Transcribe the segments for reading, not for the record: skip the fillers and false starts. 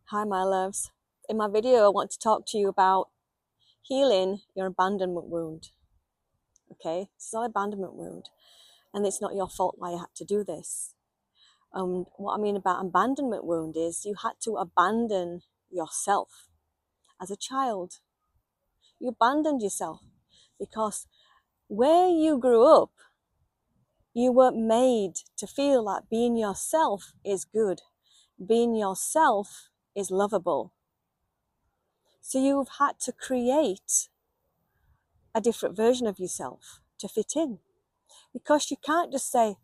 Hi, my loves. In my video, I want to talk to you about healing your abandonment wound. Okay, it's not an abandonment wound, and it's not your fault why you had to do this. What I mean about abandonment wound is you had to abandon yourself as a child. You abandoned yourself because where you grew up, you weren't made to feel like being yourself is good. Being yourself is lovable. So you've had to create a different version of yourself to fit in. Because you can't just say,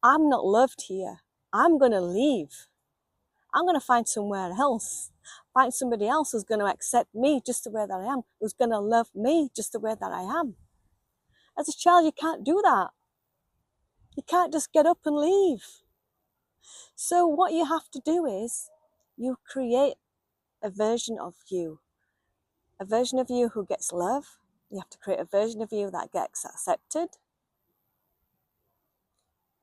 I'm not loved here. I'm going to leave. I'm going to find somewhere else. Find somebody else who's going to accept me just the way that I am, who's going to love me just the way that I am. As a child, you can't do that. You can't just get up and leave. So what you have to do is you create a version of you who gets love. You have to create a version of you that gets accepted.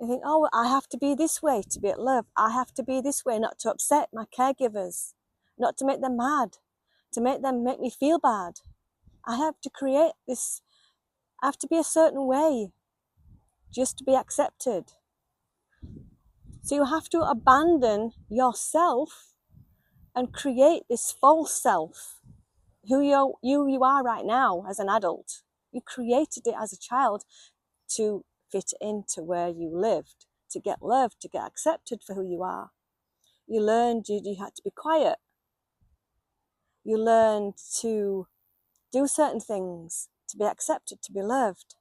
You think, oh, I have to be this way to be at love. I have to be this way not to upset my caregivers, not to make them mad, to make me feel bad. I have to create this, I have to be a certain way just to be accepted. So you have to abandon yourself and create this false self, who you are right now as an adult. You created it as a child to fit into where you lived, to get loved, to get accepted for who you are. You learned you had to be quiet. You learned to do certain things to be accepted, to be loved.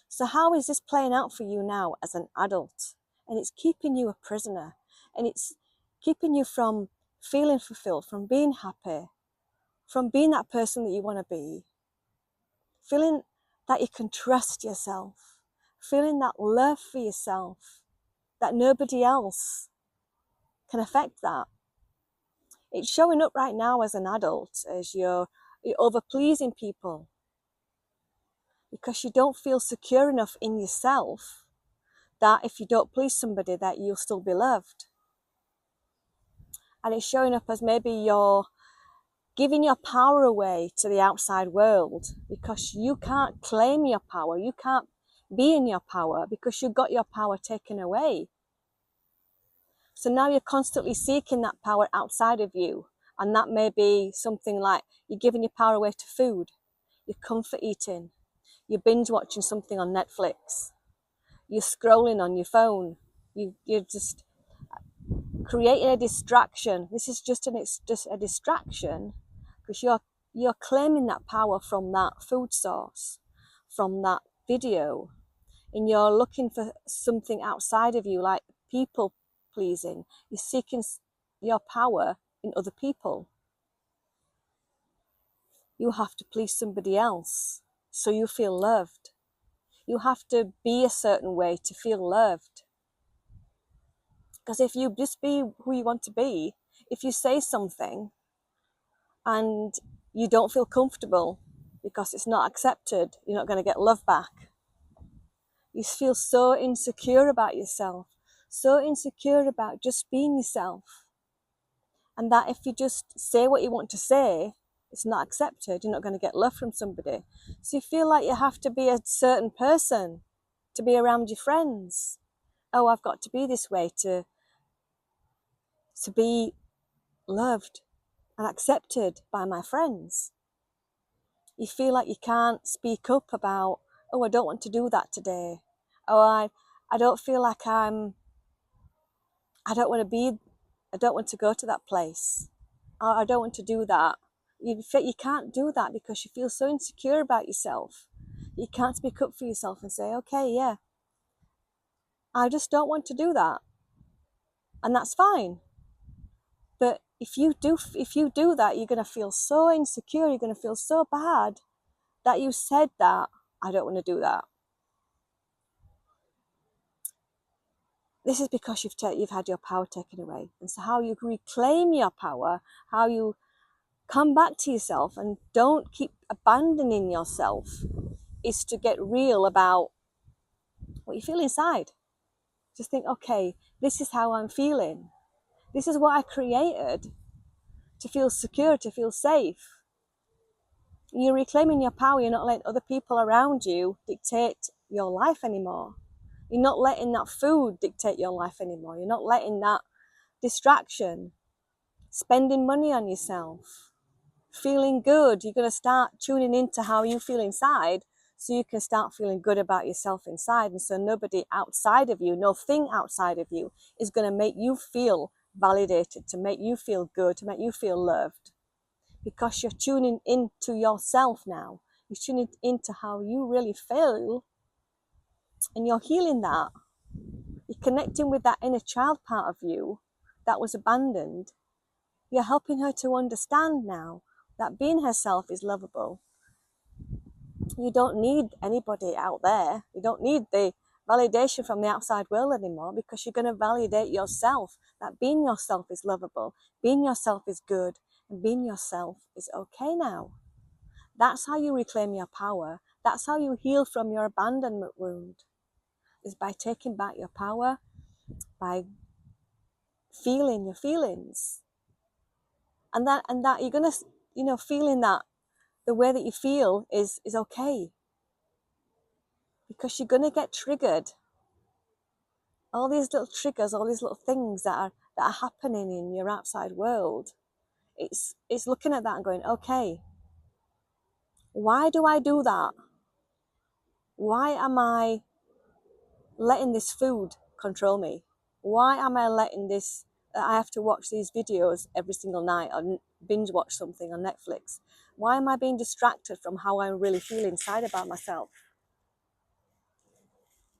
So how is this playing out for you now as an adult? And it's keeping you a prisoner. And it's keeping you from feeling fulfilled, from being happy, from being that person that you want to be. Feeling that you can trust yourself. Feeling that love for yourself, that nobody else can affect that. It's showing up right now as an adult, as you're over-pleasing people because you don't feel secure enough in yourself that if you don't please somebody that you'll still be loved. And it's showing up as maybe you're giving your power away to the outside world because you can't claim your power, you can't be in your power because you got your power taken away. So now you're constantly seeking that power outside of you. And that may be something like you're giving your power away to food, you're comfort eating, you're binge watching something on Netflix, you're scrolling on your phone, you're just creating a distraction. This is just a distraction because you're claiming that power from that food source, from that video, and you're looking for something outside of you, like people pleasing. You're seeking your power in other people. You have to please somebody else so you feel loved. You have to be a certain way to feel loved. Because if you just be who you want to be, if you say something and you don't feel comfortable because it's not accepted, you're not going to get love back. You feel so insecure about yourself, so insecure about just being yourself. And that if you just say what you want to say, it's not accepted. You're not going to get love from somebody. So you feel like you have to be a certain person to be around your friends. Oh, I've got to be this way to be loved and accepted by my friends. You feel like you can't speak up about, oh, I don't want to do that today. Oh, I don't feel like I don't want to go to that place. I don't want to do that. You can't do that because you feel so insecure about yourself. You can't speak up for yourself and say, okay, yeah, I just don't want to do that. And that's fine. But if you do that, you're going to feel so insecure, you're going to feel so bad that you said that, I don't want to do that. This is because you've had your power taken away. And so how you reclaim your power, how you come back to yourself and don't keep abandoning yourself, is to get real about what you feel inside. Just think, okay, this is how I'm feeling. This is what I created. to feel secure, to feel safe. You're reclaiming your power. You're not letting other people around you dictate your life anymore. You're not letting that food dictate your life anymore. You're not letting that distraction, spending money on yourself, feeling good. You're going to start tuning into how you feel inside, so you can start feeling good about yourself inside. And so nobody outside of you, no thing outside of you is going to make you feel validated, to make you feel good, to make you feel loved. Because you're tuning into yourself now. You're tuning into how you really feel, and you're healing that. You're connecting with that inner child part of you that was abandoned. You're helping her to understand now that being herself is lovable. You don't need anybody out there. You don't need the validation from the outside world anymore, because you're going to validate yourself, that being yourself is lovable, being yourself is good, and being yourself is okay now. That's how you reclaim your power. That's how you heal from your abandonment wound, is by taking back your power, by feeling your feelings. And that you're going to, feeling that the way that you feel is okay. Because you're going to get triggered. All these little triggers, all these little things that are happening in your outside world, it's looking at that and going, okay, why do I do that? Why am I letting this food control me? Why am I letting this, I have to watch these videos every single night, or binge watch something on Netflix? Why am I being distracted from how I really feel inside about myself?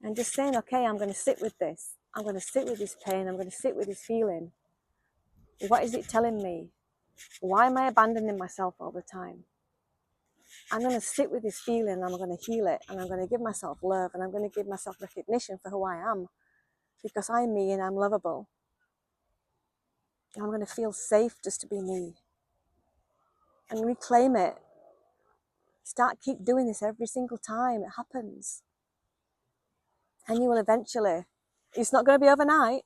And just saying, okay, I'm going to sit with this. I'm going to sit with this pain. I'm going to sit with this feeling. What is it telling me? Why am I abandoning myself all the time? I'm going to sit with this feeling, and I'm going to heal it, and I'm going to give myself love, and I'm going to give myself recognition for who I am, because I'm me and I'm lovable. I'm going to feel safe just to be me and reclaim it. Keep doing this every single time it happens. And you will eventually, it's not going to be overnight,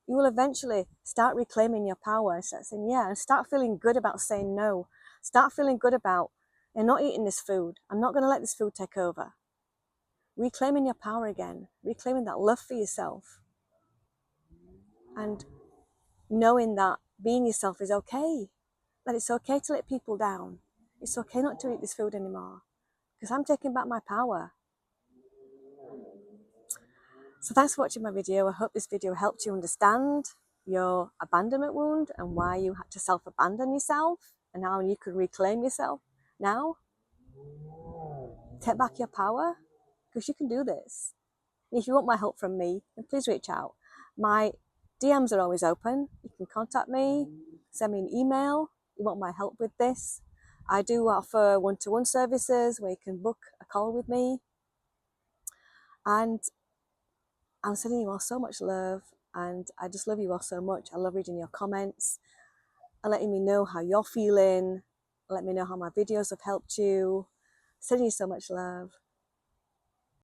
you will eventually start reclaiming your power. Start saying, yeah, and start feeling good about saying no. Start feeling good about, I'm not eating this food. I'm not going to let this food take over. Reclaiming your power again. Reclaiming that love for yourself. And knowing that being yourself is okay. That it's okay to let people down. It's okay not to eat this food anymore, because I'm taking back my power. So thanks for watching my video. I hope this video helped you understand your abandonment wound and why you had to self-abandon yourself, and how you can reclaim yourself now. Take back your power, because you can do this. And if you want my help from me, then please reach out. My DMs are always open. You can contact me, send me an email. You want my help with this? I do offer one-to-one services where you can book a call with me. And I'm sending you all so much love, and I just love you all so much. I love reading your comments and letting me know how you're feeling. Let me know how my videos have helped you. Sending you so much love.